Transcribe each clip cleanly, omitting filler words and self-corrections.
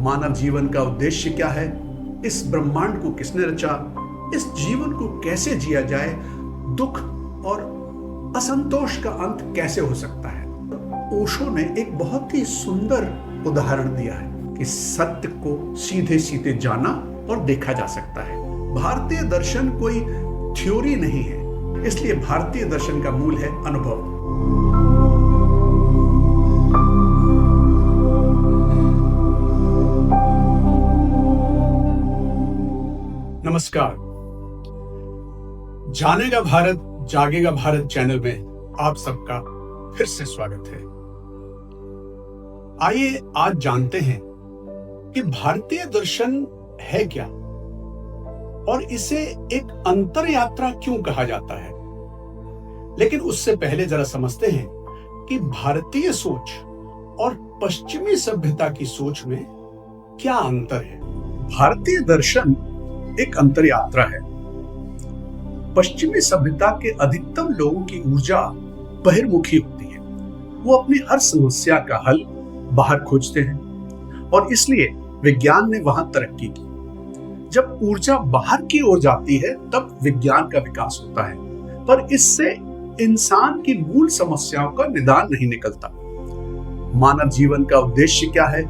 मानव जीवन का उद्देश्य क्या है, इस ब्रह्मांड को किसने रचा, इस जीवन को कैसे जिया जाए, दुख और असंतोष का अंत कैसे हो सकता है। ओशो ने एक बहुत ही सुंदर उदाहरण दिया है कि सत्य को सीधे सीधे जाना और देखा जा सकता है। भारतीय दर्शन कोई थ्योरी नहीं है, इसलिए भारतीय दर्शन का मूल है अनुभव। नमस्कार, जानेगा भारत जागेगा भारत चैनल में आप सबका फिर से स्वागत है। आइए आज जानते हैं कि भारतीय दर्शन है क्या और इसे एक अंतर यात्रा क्यों कहा जाता है। लेकिन उससे पहले जरा समझते हैं कि भारतीय सोच और पश्चिमी सभ्यता की सोच में क्या अंतर है। भारतीय दर्शन एक अंतर यात्रा है। पश्चिमी सभ्यता के अधिकतम लोगों की ऊर्जा बहिर्मुखी होती है। वो अपनी हर समस्या का हल बाहर खोजते हैं और इसलिए विज्ञान ने वहां तरक्की की। जब ऊर्जा बाहर की ओर जाती है तब विज्ञान का विकास होता है, पर इससे इंसान की मूल समस्याओं का निदान नहीं निकलता। मानव जीवन का उद्देश्य क्या है,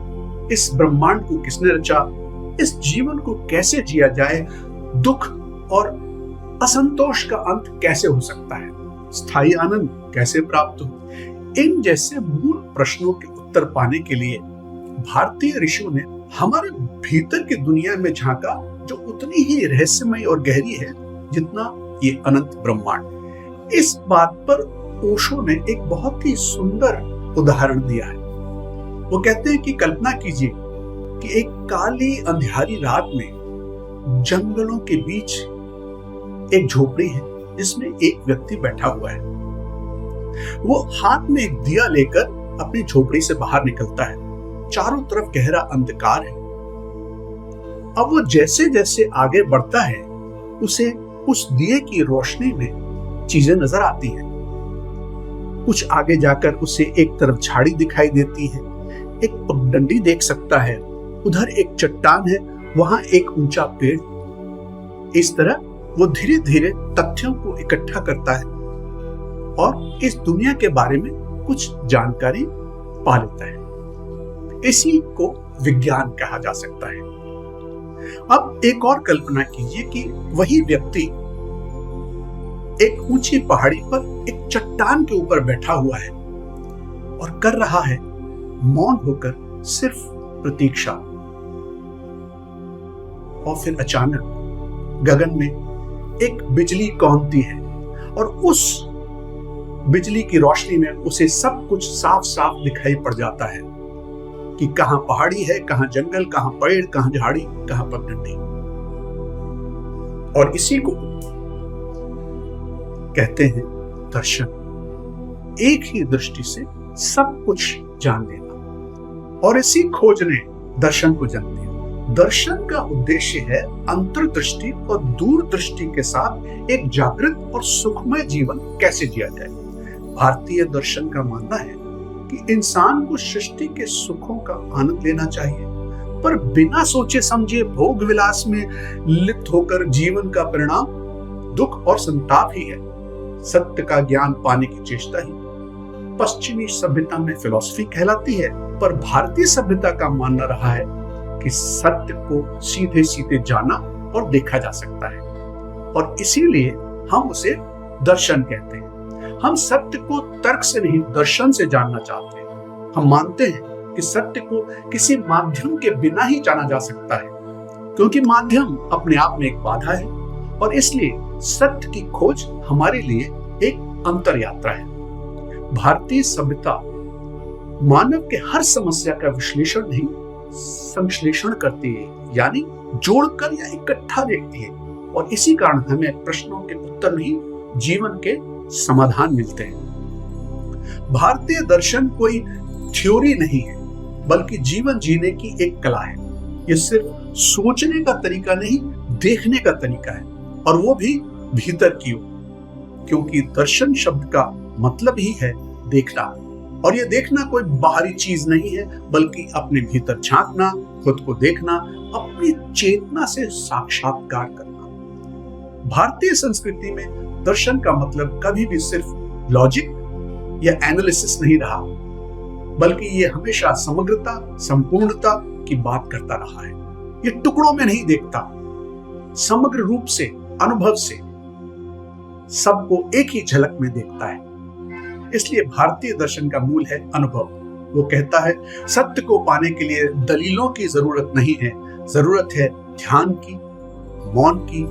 इस ब्रह्मांड को किसने रचा, इस जीवन को कैसे जिया जाए, दुख और असंतोष का अंत कैसे हो सकता है, स्थायी आनंद कैसे प्राप्त हो। इन जैसे मूल प्रश्नों के उत्तर पाने के लिए भारतीय ऋषियों ने हमारे भीतर की दुनिया में झांका, जो उतनी ही रहस्यमय और गहरी है जितना ये अनंत ब्रह्मांड। इस बात पर ओशो ने एक बहुत ही सुंदर उदाहरण दिया है। वो कहते हैं कि कल्पना कीजिए कि एक काली अंधियारी रात में जंगलों के बीच एक झोपड़ी है जिसमें एक व्यक्ति बैठा हुआ है। वो हाथ में एक दिया लेकर अपनी झोपड़ी से बाहर निकलता है। चारों तरफ गहरा अंधकार है। अब वो जैसे जैसे आगे बढ़ता है उसे उस दिए की रोशनी में चीजें नजर आती हैं। कुछ आगे जाकर उसे एक तरफ झाड़ी दिखाई देती है, एक पगडंडी देख सकता है, उधर एक चट्टान है, वहां एक ऊंचा पेड़। इस तरह वो धीरे धीरे तथ्यों को इकट्ठा करता है और इस दुनिया के बारे में कुछ जानकारी पा लेता है। इसी को विज्ञान कहा जा सकता है। अब एक और कल्पना कीजिए कि वही व्यक्ति एक ऊंची पहाड़ी पर एक चट्टान के ऊपर बैठा हुआ है और कर रहा है मौन होकर सिर्फ प्रतीक्षा। और फिर अचानक गगन में एक बिजली कौंधती है और उस बिजली की रोशनी में उसे सब कुछ साफ साफ दिखाई पड़ जाता है कि कहां पहाड़ी है, कहां जंगल, कहां पेड़, कहां झाड़ी, कहां पगडंडी। और इसी को कहते हैं दर्शन। एक ही दृष्टि से सब कुछ जान लेना, और इसी खोज ने दर्शन को जन्म दिया। दर्शन का उद्देश्य है अंतर्दृष्टि और दूरदृष्टि के साथ एक जागृत और सुखमय जीवन कैसे जिया जाए। भारतीय दर्शन का मानना है कि इंसान को सृष्टि के सुखों का आनंद लेना चाहिए, पर बिना सोचे समझे भोग विलास में लिप्त होकर जीवन का परिणाम दुख और संताप ही है। सत्य का ज्ञान पाने की चेष्टा ही पश्चिमी सभ्यता में फिलॉसफी कहलाती है, पर भारतीय सभ्यता का मानना रहा है कि सत्य को सीधे सीधे जाना और देखा जा सकता है, और इसीलिए हम उसे दर्शन कहते हैं। हम सत्य को तर्क से नहीं, दर्शन से जानना चाहते हैं। हम मानते हैं कि सत्य को किसी माध्यम के बिना ही जाना जा सकता है, क्योंकि माध्यम अपने आप में एक बाधा है, और इसलिए सत्य की खोज हमारे लिए एक अंतर यात्रा है। भारतीय सभ्यता मानव के हर समस्या का विश्लेषण नहीं, संश्लेषण करती है, यानी जोड़कर या इकट्ठा देखती है, और इसी कारण हमें प्रश्नों के उत्तर नहीं, जीवन के समाधान मिलते हैं। भारतीय दर्शन कोई थ्योरी नहीं है, बल्कि जीवन जीने की एक कला है। ये सिर्फ सोचने का तरीका नहीं, देखने का तरीका है, और वो भी भीतर की ओर, क्योंकि दर्शन शब्द का मतलब ही है देखना। और ये देखना कोई बाहरी चीज नहीं है, बल्कि अपने भीतर झांकना, खुद को देखना, अपनी चेतना से साक्षात्कार करना। भारतीय संस्कृति में दर्शन का मतलब कभी भी सिर्फ लॉजिक या एनालिसिस नहीं रहा, बल्कि ये हमेशा समग्रता, संपूर्णता की बात करता रहा है। ये टुकड़ों में नहीं देखता, समग्र रूप से, अनुभव से सबको एक ही झलक में देखता है। इसलिए भारतीय दर्शन का मूल है अनुभव। वो कहता है सत्य को पाने के लिए दलीलों की जरूरत नहीं है, जरूरत है ध्यान की, मौन की,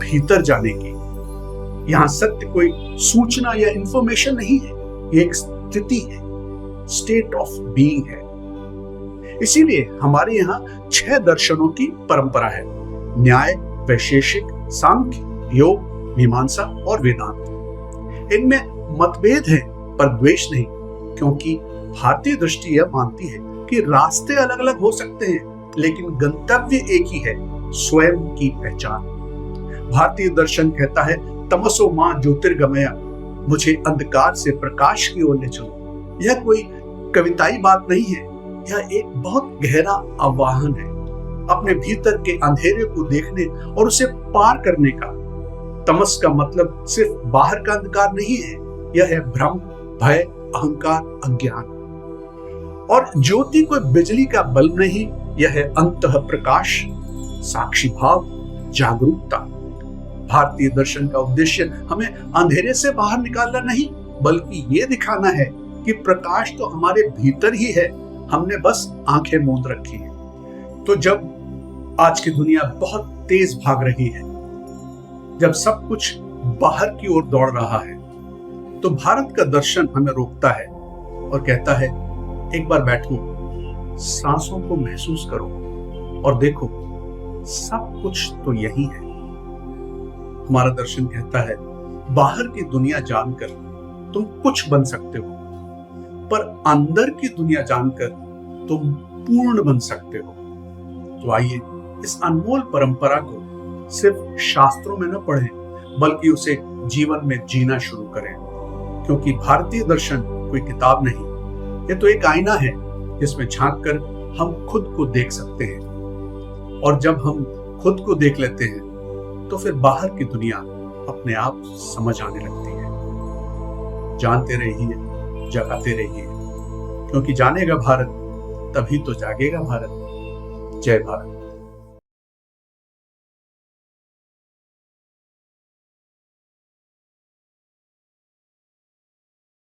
भीतर जाने की। यहाँ सत्य कोई सूचना या इंफॉर्मेशन नहीं है, ये एक स्थिति है, स्टेट ऑफ बीइंग है। इसीलिए हमारे यहाँ 6 दर्शनों की परंपरा है: न्याय, वैशेषिक, सांख्य, योग, मीमांसा और वेदांत। इनमें मतभेद है पर द्वेष नहीं, क्योंकि भारतीय दृष्टि यह मानती है कि रास्ते अलग अलग हो सकते हैं, लेकिन गंतव्य एक ही है, स्वयं की पहचान। भारतीय दर्शन कहता है तमसो मां ज्योतिर्गमय, मुझे अंधकार से प्रकाश की ओर ले चलो। यह कोई कविताई बात नहीं है, यह एक बहुत गहरा आह्वान है अपने भीतर के अंधेरे को देखने और उसे पार करने का। तमस का मतलब सिर्फ बाहर का अंधकार नहीं है, यह है भ्रम, भय, अहंकार, अज्ञान। और ज्योति कोई बिजली का बल्ब नहीं, यह है अंतः प्रकाश, साक्षी भाव, जागरूकता। भारतीय दर्शन का उद्देश्य हमें अंधेरे से बाहर निकालना नहीं, बल्कि ये दिखाना है कि प्रकाश तो हमारे भीतर ही है, हमने बस आंखें मूंद रखी हैं। तो जब आज की दुनिया बहुत तेज भाग रही है, जब सब कुछ बाहर की ओर दौड़ रहा है, तो भारत का दर्शन हमें रोकता है और कहता है एक बार बैठो, सांसों को महसूस करो और देखो सब कुछ तो यही है। हमारा दर्शन कहता है बाहर की दुनिया जानकर तुम कुछ बन सकते हो, पर अंदर की दुनिया जानकर तुम पूर्ण बन सकते हो। तो आइए इस अनमोल परंपरा को सिर्फ शास्त्रों में न पढ़ें, बल्कि उसे जीवन में जीना शुरू करें। क्योंकि भारतीय दर्शन कोई किताब नहीं, ये तो एक आईना है जिसमें झांक कर हम खुद को देख सकते हैं। और जब हम खुद को देख लेते हैं तो फिर बाहर की दुनिया अपने आप समझ आने लगती है। जानते रहिए, जगाते रहिए, क्योंकि जानेगा भारत तभी तो जागेगा भारत। जय भारत।